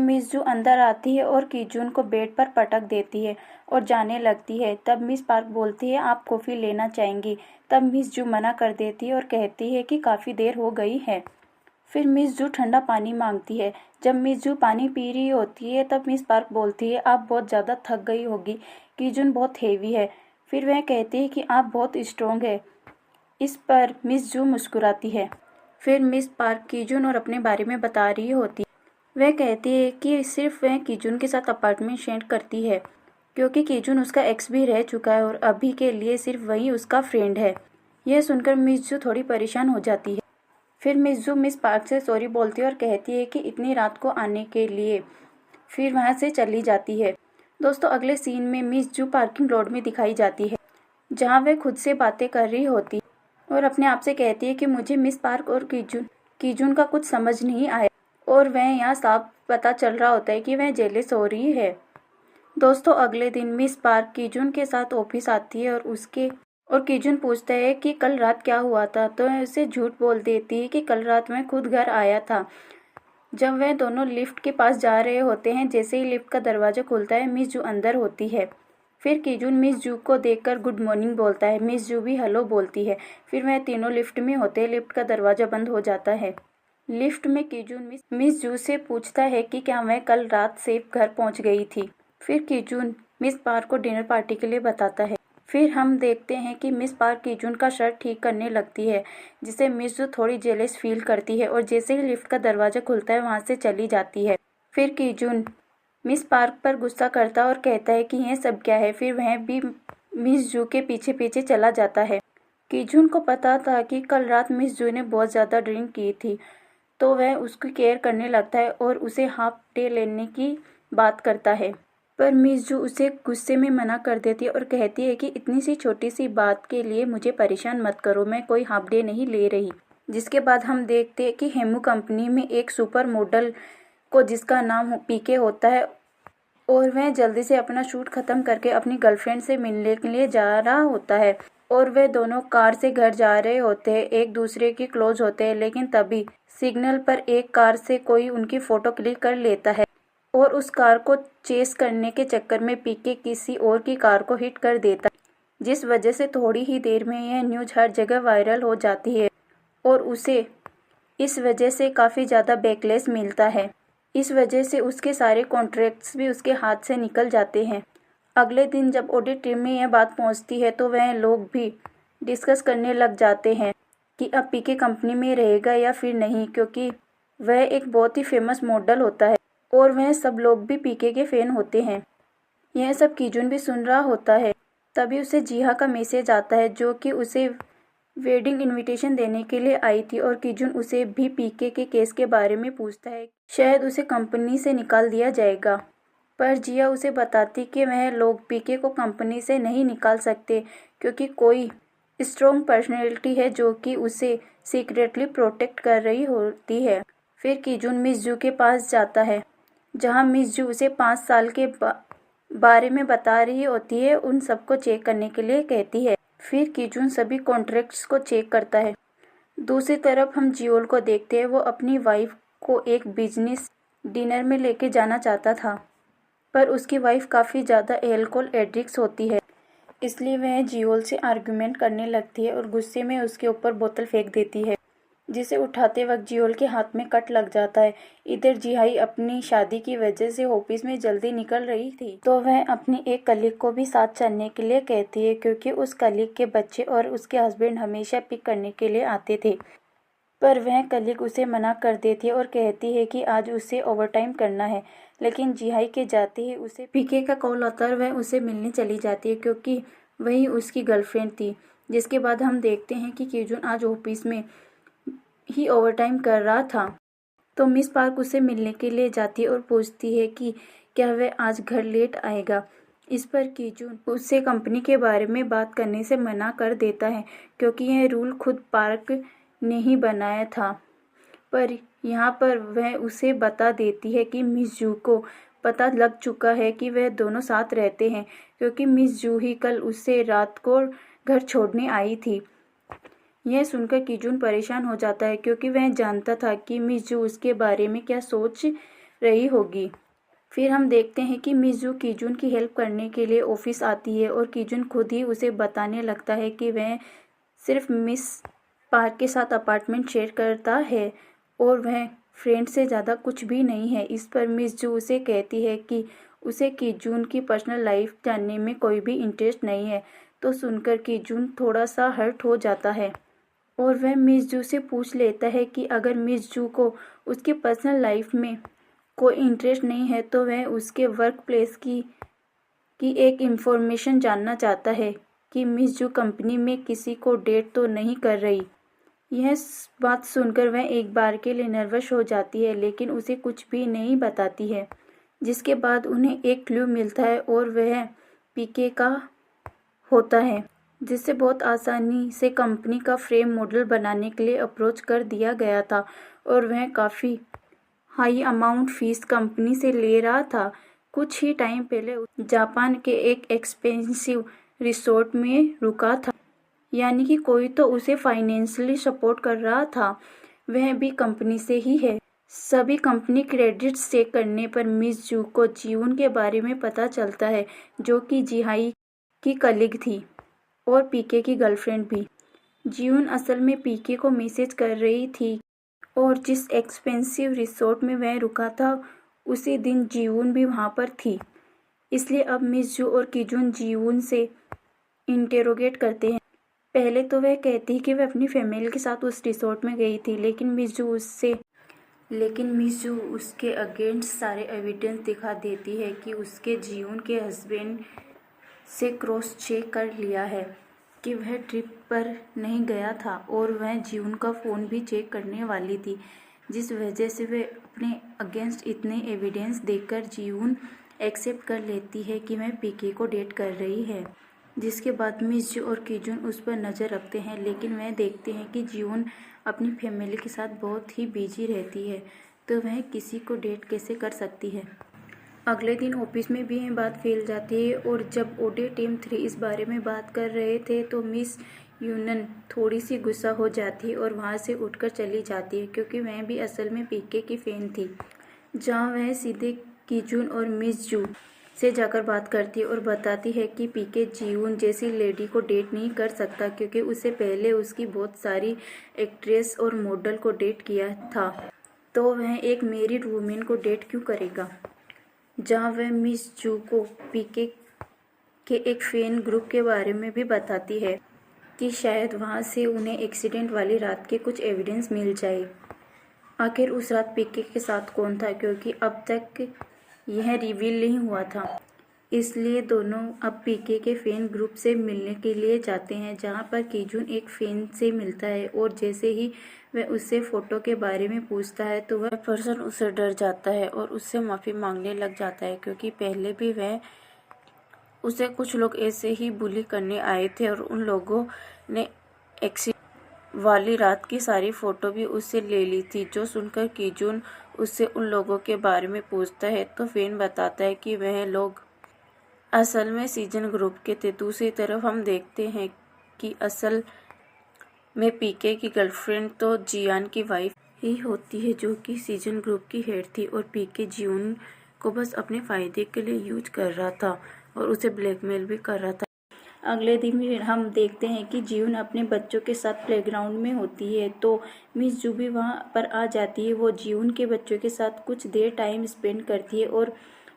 Miss जू अंदर आती है और कीजून को बेड पर पटक देती है और जाने लगती है। तब मिस पार्क बोलती है, आप कॉफ़ी लेना चाहेंगी? तब मिस जू मना कर देती है और कहती है कि काफ़ी देर हो गई है। फिर मिस जू ठंडा पानी मांगती है। जब मिस जू पानी पी रही होती है तब मिस पार्क बोलती है, आप बहुत ज़्यादा थक गई होगी, कीजून बहुत हेवी है। फिर वह कहती है कि आप बहुत स्ट्रोंग है। इस पर मिस जू मुस्कुराती है। फिर मिस पार्क कीजून और अपने बारे में बता रही होती है। वह कहती है कि सिर्फ वह कीजून के साथ अपार्टमेंट शेयर करती है क्योंकि कीजून उसका एक्स भी रह चुका है और अभी के लिए सिर्फ वही उसका फ्रेंड है। यह सुनकर मिस जू थोड़ी परेशान हो जाती है। फिर मिस जू मिस पार्क से सॉरी बोलती है और कहती है कि इतनी रात को आने के लिए, फिर वहाँ से चली जाती है। दोस्तों, अगले सीन में मिस जू पार्किंग लॉट में दिखाई जाती है जहाँ वह खुद से बातें कर रही होती है और अपने आप से कहती है कि मुझे मिस पार्क और कीजून का कुछ समझ नहीं आया और वह यहाँ साफ पता चल रहा होता है कि वह जेलस हो रही है। दोस्तों, अगले दिन मिस पार्क कीजून के साथ ऑफिस आती है और कीजून पूछता है कि कल रात क्या हुआ था, तो वह उसे झूठ बोल देती है कि कल रात मैं खुद घर आया था। जब वह दोनों लिफ्ट के पास जा रहे होते हैं, जैसे ही लिफ्ट का दरवाज़ा खुलता है मिस जू अंदर होती है। फिर कीजून मिस जू को देखकर गुड मॉर्निंग बोलता है। मिस जू भी हेलो बोलती है। फिर वह तीनों लिफ्ट में होते हैं। लिफ्ट का दरवाज़ा बंद हो जाता है। लिफ्ट में कीजून मिस जू से पूछता है कि क्या वह कल रात सेफ घर पहुंच गई थी। फिर कीजून मिस पार्क को डिनर पार्टी के लिए बताता है। फिर हम देखते हैं कि मिस पार्क कीजून का शर्ट ठीक करने लगती है, जिसे मिस जू थोड़ी जेलस फील करती है और जैसे ही लिफ्ट का दरवाज़ा खुलता है वहाँ से चली जाती है। फिर कीजून मिस पार्क पर गुस्सा करता और कहता है कि यह सब क्या है। फिर वह भी मिस जू के पीछे पीछे चला जाता है। कीजून को पता था कि कल रात मिस जू ने बहुत ज़्यादा ड्रिंक की थी, तो वह उसकी केयर करने लगता है और उसे हाफ डे लेने की बात करता है। पर मिस जू उसे गुस्से में मना कर देती है और कहती है कि इतनी सी छोटी सी बात के लिए मुझे परेशान मत करो, मैं कोई हाफ डे नहीं ले रही। जिसके बाद हम देखते हैं कि हेमू कंपनी में एक सुपर मॉडल को, जिसका नाम पीके होता है, और वह जल्दी से अपना शूट ख़त्म करके अपनी गर्लफ्रेंड से मिलने के लिए जा रहा होता है और वे दोनों कार से घर जा रहे होते हैं, एक दूसरे के क्लोज होते हैं। लेकिन तभी सिग्नल पर एक कार से कोई उनकी फ़ोटो क्लिक कर लेता है और उस कार को चेस करने के चक्कर में पीके किसी और की कार को हिट कर देता है, जिस वजह से थोड़ी ही देर में यह न्यूज़ हर जगह वायरल हो जाती है और उसे इस वजह से काफ़ी ज़्यादा बैकलैश मिलता है। इस वजह से उसके सारे कॉन्ट्रैक्ट्स भी उसके हाथ से निकल जाते हैं। अगले दिन जब ऑडिट टीम में यह बात पहुंचती है तो वह लोग भी डिस्कस करने लग जाते हैं कि अब पीके कंपनी में रहेगा या फिर नहीं, क्योंकि वह एक बहुत ही फेमस मॉडल होता है और वह सब लोग भी पीके के फैन होते हैं। यह सब कीजून भी सुन रहा होता है। तभी उसे जीहा का मैसेज आता है, जो कि उसे वेडिंग इनविटेशन देने के लिए आई थी और कीजून उसे भी पीके के केस के बारे में पूछता है। शायद उसे कंपनी से निकाल दिया जाएगा, पर जिया उसे बताती कि वह लोग पीके को कंपनी से नहीं निकाल सकते क्योंकि कोई स्ट्रॉन्ग पर्सनैलिटी है जो कि उसे सीक्रेटली प्रोटेक्ट कर रही होती है। फिर कीजून मिस जू के पास जाता है, जहां मिस जू उसे 5 साल के बारे में बता रही होती है, उन सबको चेक करने के लिए कहती है। फिर कीजून सभी कॉन्ट्रैक्ट्स को चेक करता है। दूसरी तरफ हम जियोल को देखते हैं। वो अपनी वाइफ को एक बिजनेस डिनर में लेके जाना चाहता था, पर उसकी वाइफ काफ़ी ज़्यादा एल्कोहल एडिक्ट होती है, इसलिए वह जियोल से आर्गुमेंट करने लगती है और गुस्से में उसके ऊपर बोतल फेंक देती है, जिसे उठाते वक्त जियोल के हाथ में कट लग जाता है। इधर जिहाई अपनी शादी की वजह से ऑफिस में जल्दी निकल रही थी, तो वह अपनी एक कलीग को भी साथ चलने के लिए कहती है क्योंकि उस कलीग के बच्चे और उसके हस्बैंड हमेशा पिक करने के लिए आते थे। पर वह कलीग उसे मना कर देती है और कहती है कि आज उसे ओवरटाइम करना है। लेकिन जिहाई के जाते ही उसे पीके का कॉल आता है और वह उसे मिलने चली जाती है क्योंकि वही उसकी गर्लफ्रेंड थी। जिसके बाद हम देखते हैं कि कीजून आज ऑफिस में ही ओवरटाइम कर रहा था, तो मिस पार्क उसे मिलने के लिए जाती है और पूछती है कि क्या वह आज घर लेट आएगा। इस पर कीजून उससे कंपनी के बारे में बात करने से मना कर देता है क्योंकि यह रूल खुद पार्क ने ही बनाया था। पर यहाँ पर वह उसे बता देती है कि मिस जू को पता लग चुका है कि वह दोनों साथ रहते हैं, क्योंकि मिस जू ही कल उससे रात को घर छोड़ने आई थी। यह सुनकर कीजून परेशान हो जाता है क्योंकि वह जानता था कि मिस जू उसके बारे में क्या सोच रही होगी। फिर हम देखते हैं कि मिस जू कीजून की हेल्प करने के लिए ऑफिस आती है और कीजून खुद ही उसे बताने लगता है कि वह सिर्फ मिस पार्क के साथ अपार्टमेंट शेयर करता है और वह फ्रेंड से ज़्यादा कुछ भी नहीं है। इस पर मिस जू उसे कहती है कि उसे कीजून की पर्सनल लाइफ जानने में कोई भी इंटरेस्ट नहीं है। तो सुनकर कीजून थोड़ा सा हर्ट हो जाता है और वह मिस जू से पूछ लेता है कि अगर मिस जू को उसकी पर्सनल लाइफ में कोई इंटरेस्ट नहीं है तो वह उसके वर्क प्लेस की एक इन्फॉर्मेशन जानना चाहता है कि मिस जू कंपनी में किसी को डेट तो नहीं कर रही। यह बात सुनकर वह एक बार के लिए नर्वस हो जाती है, लेकिन उसे कुछ भी नहीं बताती है। जिसके बाद उन्हें एक क्लू मिलता है और वह पीके का होता है, जिससे बहुत आसानी से कंपनी का फ्रेम मॉडल बनाने के लिए अप्रोच कर दिया गया था और वह काफ़ी हाई अमाउंट फीस कंपनी से ले रहा था। कुछ ही टाइम पहले जापान के एक एक्सपेंसिव रिसोर्ट में रुका था, यानी कि कोई तो उसे फाइनेंशियली सपोर्ट कर रहा था, वह भी कंपनी से ही है। सभी कंपनी क्रेडिट्स चेक करने पर मिस जू को जीवन के बारे में पता चलता है, जो कि जिहाई की कलीग थी और पीके की गर्लफ्रेंड भी। जीवन असल में पीके को मैसेज कर रही थी और जिस एक्सपेंसिव रिसोर्ट में वह रुका था उसी दिन जीवन भी वहाँ पर थी। इसलिए अब मिस जू और कीजून जीवन से इंटेरोगेट करते हैं। पहले तो वह कहती है कि वह अपनी फैमिली के साथ उस रिसोर्ट में गई थी, लेकिन मिस जू उसके अगेंस्ट सारे एविडेंस दिखा देती है कि उसके जीवन के हस्बैंड से क्रॉस चेक कर लिया है कि वह ट्रिप पर नहीं गया था और वह जीवन का फ़ोन भी चेक करने वाली थी, जिस वजह से वह अपने अगेंस्ट इतने एविडेंस देखकर जीवन एक्सेप्ट कर लेती है कि वह पीके को डेट कर रही है। जिसके बाद मिस जू और कीजून उस पर नज़र रखते हैं, लेकिन वह देखते हैं कि जीवन अपनी फैमिली के साथ बहुत ही बिजी रहती है, तो वह किसी को डेट कैसे कर सकती है। अगले दिन ऑफिस में भी यह बात फैल जाती है और जब ओडे टीम 3 इस बारे में बात कर रहे थे तो मिस यूनन थोड़ी सी गुस्सा हो जाती है और वहाँ से उठकर चली जाती है, क्योंकि वह भी असल में पीके की फ़ैन थी। जहाँ वह सीधे कीजून और मिस जू से जाकर बात करती है और बताती है कि पीके जीवन जैसी लेडी को डेट नहीं कर सकता, क्योंकि उससे पहले उसकी बहुत सारी एक्ट्रेस और मॉडल को डेट किया था, तो वह एक मैरिड वुमेन को डेट क्यों करेगा। जहाँ वह मिस जू को पीके के एक फ़ैन ग्रुप के बारे में भी बताती है कि शायद वहाँ से उन्हें एक्सीडेंट वाली रात के कुछ एविडेंस मिल जाए। आखिर उस रात पीके के साथ कौन था, क्योंकि अब तक यह रिवील नहीं हुआ था। इसलिए दोनों अब पीके के फ़ैन ग्रुप से मिलने के लिए जाते हैं, जहाँ पर कीजून एक फ़ैन से मिलता है और जैसे ही वह उससे फ़ोटो के बारे में पूछता है तो वह पर्सन उससे डर जाता है और उससे माफ़ी मांगने लग जाता है, क्योंकि पहले भी वह उसे कुछ लोग ऐसे ही बुली करने आए थे और उन लोगों ने एक्सीडेंट वाली रात की सारी फ़ोटो भी उससे ले ली थी। जो सुनकर कीजून उससे उन लोगों के बारे में पूछता है तो फ़ैन बताता है कि वह लोग असल में सीजन ग्रुप के थे। दूसरी तरफ हम देखते हैं कि असल में पीके की गर्लफ्रेंड तो जियान की वाइफ ही होती है, जो कि सीजन ग्रुप की हेड थी और पीके जीवन को बस अपने फ़ायदे के लिए यूज कर रहा था और उसे ब्लैकमेल भी कर रहा था। अगले दिन भी हम देखते हैं कि जीवन अपने बच्चों के साथ प्लेग्राउंड में होती है, तो मिस जू भी वहाँ पर आ जाती है। वो जीवन के बच्चों के साथ कुछ देर टाइम स्पेंड करती है और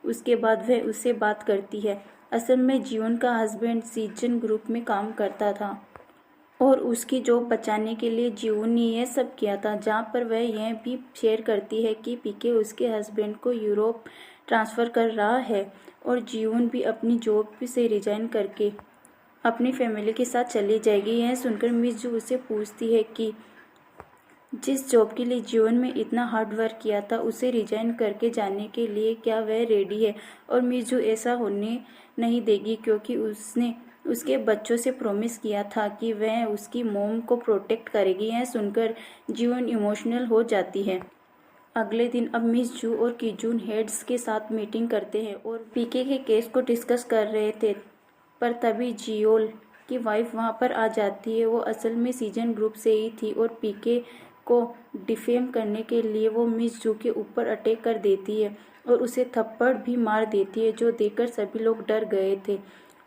उसके बाद वह उससे बात करती है। असल में जीवन का हस्बैंड सीजन ग्रुप में काम करता था और उसकी जॉब बचाने के लिए जीवन ने यह सब किया था, जहाँ पर वह यह भी शेयर करती है कि पीके उसके हस्बैंड को यूरोप ट्रांसफ़र कर रहा है और जीवन भी अपनी जॉब से रिजाइन करके अपनी फैमिली के साथ चली जाएगी। यह सुनकर मिस जू उससे पूछती है कि जिस जॉब के लिए जीवन में इतना हार्ड वर्क किया था उसे रिजाइन करके जाने के लिए क्या वह रेडी है, और मिस जू ऐसा होने नहीं देगी, क्योंकि उसने उसके बच्चों से प्रॉमिस किया था कि वह उसकी मॉम को प्रोटेक्ट करेगी। यह सुनकर जीवन इमोशनल हो जाती है। अगले दिन अब मिस जू और कीजून हेड्स के साथ मीटिंग करते हैं और पीके के केस को डिस्कस कर रहे थे, पर तभी जियोल की वाइफ वहां पर आ जाती है। वो असल में सीजन ग्रुप से ही थी और पीके को डिफेम करने के लिए वो मिस जू के ऊपर अटैक कर देती है और उसे थप्पड़ भी मार देती है, जो देखकर सभी लोग डर गए थे।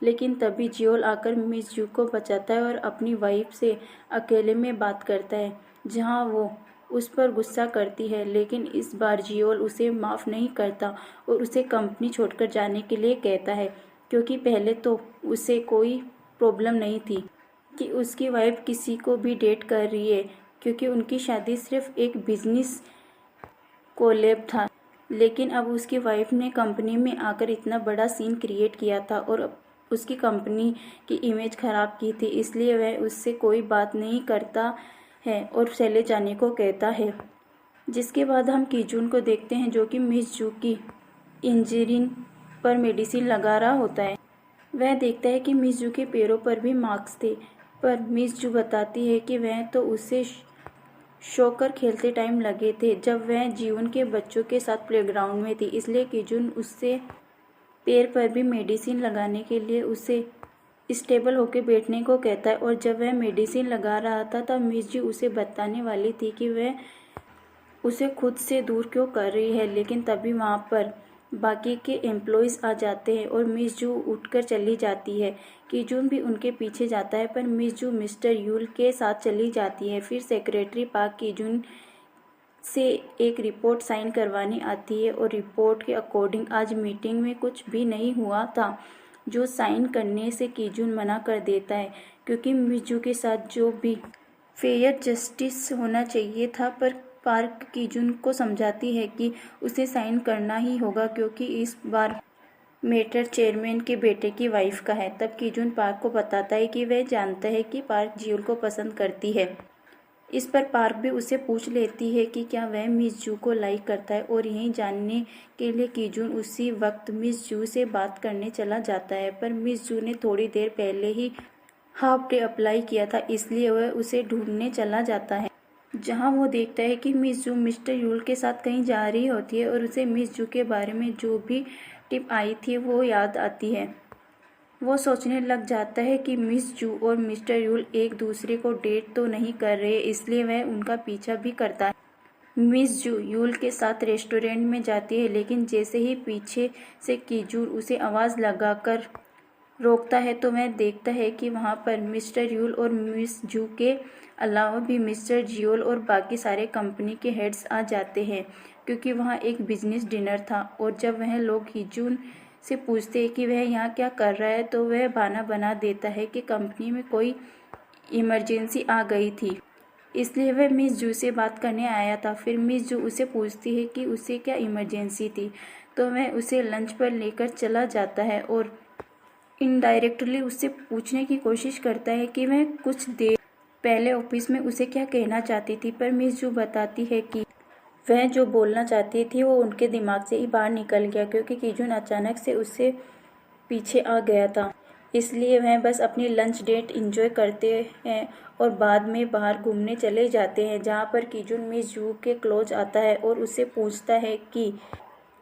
लेकिन तभी जियोल आकर मिस जू को बचाता है और अपनी वाइफ से अकेले में बात करता है, जहां वो उस पर गुस्सा करती है। लेकिन इस बार जियोल उसे माफ़ नहीं करता और उसे कंपनी छोड़कर जाने के लिए कहता है, क्योंकि पहले तो उसे कोई प्रॉब्लम नहीं थी कि उसकी वाइफ किसी को भी डेट कर रही है, क्योंकि उनकी शादी सिर्फ एक बिजनेस कोलैब था। लेकिन अब उसकी वाइफ ने कंपनी में आकर इतना बड़ा सीन क्रिएट किया था और उसकी कंपनी की इमेज खराब की थी, इसलिए वह उससे कोई बात नहीं करता है और चले जाने को कहता है। जिसके बाद हम कीजून को देखते हैं, जो कि मिस जू की इंजरी पर मेडिसिन लगा रहा होता है। वह देखता है कि मिस जू के पैरों पर भी मार्क्स थे, पर मिस जू बताती है कि वह तो उसे शोकर खेलते टाइम लगे थे, जब वह जीवन के बच्चों के साथ प्लेग्राउंड में थी। इसलिए कीजून उससे पैर पर भी मेडिसिन लगाने के लिए उसे स्टेबल होकर बैठने को कहता है। और जब वह मेडिसिन लगा रहा था तब मिस जू उसे बताने वाली थी कि वह उसे खुद से दूर क्यों कर रही है, लेकिन तभी वहाँ पर बाकी के एम्प्लॉयज़ आ जाते हैं और मिस जू उठकर चली जाती है। कीजून भी उनके पीछे जाता है, पर मिस जू मिस्टर यूल के साथ चली जाती है। फिर सेक्रेटरी पार्क कीजून से एक रिपोर्ट साइन करवानी आती है और रिपोर्ट के अकॉर्डिंग आज मीटिंग में कुछ भी नहीं हुआ था, जो साइन करने से कीजून मना कर देता है, क्योंकि मिस जू के साथ जो भी फेयर जस्टिस होना चाहिए था। पर पार्क कीजून को समझाती है कि उसे साइन करना ही होगा, क्योंकि इस बार मैटर चेयरमैन के बेटे की वाइफ का है। तब कीजून पार्क को बताता है कि वह जानता है कि पार्क जियोल को पसंद करती है। इस पर पार्क भी उसे पूछ लेती है कि क्या वह मिस जू को लाइक करता है, और यही जानने के लिए कीजून उसी वक्त मिस जू से बात करने चला जाता है। पर मिस जू ने थोड़ी देर पहले ही हाफ डे अप्लाई किया था, इसलिए वह उसे ढूंढने चला जाता है, जहां वो देखता है कि मिस जू मिस्टर यूल के साथ कहीं जा रही होती है और उसे मिस जू के बारे में जो भी टिप आई थी वो याद आती है। वो सोचने लग जाता है कि मिस जू और मिस्टर यूल एक दूसरे को डेट तो नहीं कर रहे, इसलिए वह उनका पीछा भी करता है। मिस जू यूल के साथ रेस्टोरेंट में जाती है, लेकिन जैसे ही पीछे से कीजून उसे आवाज़ लगाकर रोकता है तो वह देखता है कि वहाँ पर मिस्टर यूल और मिस जू के अलावा भी मिस्टर जियोल और बाकी सारे कंपनी के हेड्स आ जाते हैं, क्योंकि वहाँ एक बिजनेस डिनर था। और जब वह लोग कीजून से पूछते हैं कि वह यहाँ क्या कर रहा है, तो वह बहाना बना देता है कि कंपनी में कोई इमरजेंसी आ गई थी, इसलिए वह मिस जू से बात करने आया था। फिर मिस जू उसे पूछती है कि उसे क्या इमरजेंसी थी, तो वह उसे लंच पर लेकर चला जाता है और इनडायरेक्टली उससे पूछने की कोशिश करता है कि वह कुछ देर पहले ऑफिस में उसे क्या कहना चाहती थी। पर मिस जू बताती है कि वह जो बोलना चाहती थी वो उनके दिमाग से ही बाहर निकल गया, क्योंकि कीजून अचानक से उससे पीछे आ गया था। इसलिए वह बस अपनी लंच डेट एंजॉय करते हैं और बाद में बाहर घूमने चले जाते हैं, जहाँ पर कीजून मिस जू के क्लोज आता है और उससे पूछता है कि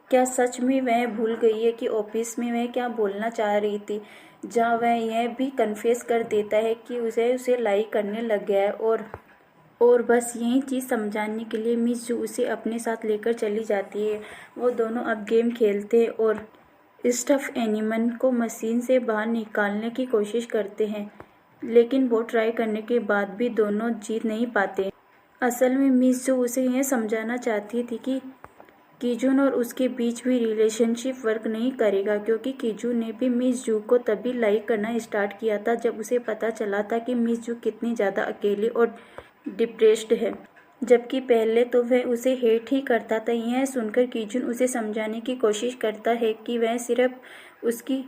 क्या सच में वह भूल गई है कि ऑफिस में वह क्या बोलना चाह रही थी, जहाँ वह यह भी कन्फेस कर देता है कि उसे लाइक करने लग गया है। और बस यही चीज़ समझाने के लिए मिस जू उसे अपने साथ लेकर चली जाती है। वो दोनों अब गेम खेलते हैं और स्टफ एनिमल को मशीन से बाहर निकालने की कोशिश करते हैं, लेकिन वो ट्राई करने के बाद भी दोनों जीत नहीं पाते। असल में मिस जू उसे यह समझाना चाहती थी कि कीजून और उसके बीच भी रिलेशनशिप वर्क नहीं करेगा, क्योंकि कीजून ने भी मिस जू को तभी लाइक करना स्टार्ट किया था जब उसे पता चला था कि मिस जू कितनी ज़्यादा अकेली और डिप्रेस्ड है, जबकि पहले तो वह उसे हेट ही करता था। यह सुनकर कीजून उसे समझाने की कोशिश करता है कि वह सिर्फ उसकी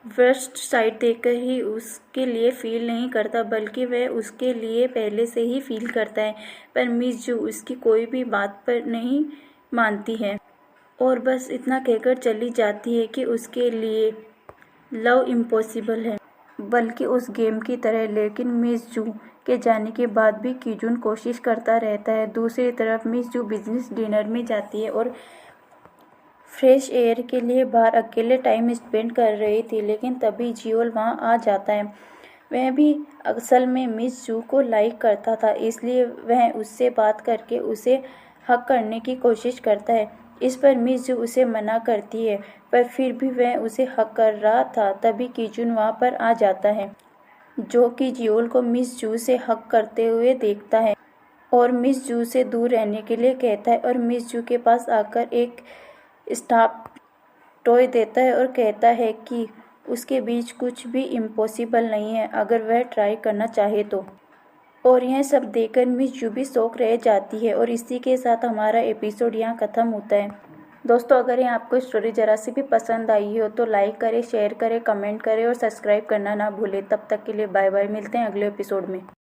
वर्स्ट साइड देखकर ही उसके लिए फील नहीं करता, बल्कि वह उसके लिए पहले से ही फील करता है। पर मिस जू उसकी कोई भी बात पर नहीं मानती है और बस इतना कहकर चली जाती है कि उसके लिए लव इम्पॉसिबल है, बल्कि उस गेम की तरह। लेकिन मिस जू के जाने के बाद भी कीजून कोशिश करता रहता है। दूसरी तरफ मिस जू बिजनेस डिनर में जाती है और फ्रेश एयर के लिए बाहर अकेले टाइम स्पेंड कर रही थी, लेकिन तभी जियोल वहाँ आ जाता है। वह भी असल में मिस जू को लाइक करता था, इसलिए वह उससे बात करके उसे हक करने की कोशिश करता है। इस पर मिस जू उसे मना करती है, पर फिर भी वह उसे हक कर रहा था। तभी कीचुन वहाँ पर आ जाता है, जो कि जियोल को मिस जू से हक करते हुए देखता है और मिस जू से दूर रहने के लिए कहता है, और मिस जू के पास आकर एक स्टाफ टॉय देता है और कहता है कि उसके बीच कुछ भी इम्पॉसिबल नहीं है अगर वह ट्राई करना चाहे तो। और यह सब देखकर मिस जू भी शौक रह जाती है। और इसी के साथ हमारा एपिसोड यहाँ ख़त्म होता है। दोस्तों, अगर ये आपको स्टोरी ज़रा सी भी पसंद आई हो तो लाइक करें, शेयर करें, कमेंट करें और सब्सक्राइब करना ना भूलें। तब तक के लिए बाय बाय, मिलते हैं अगले एपिसोड में।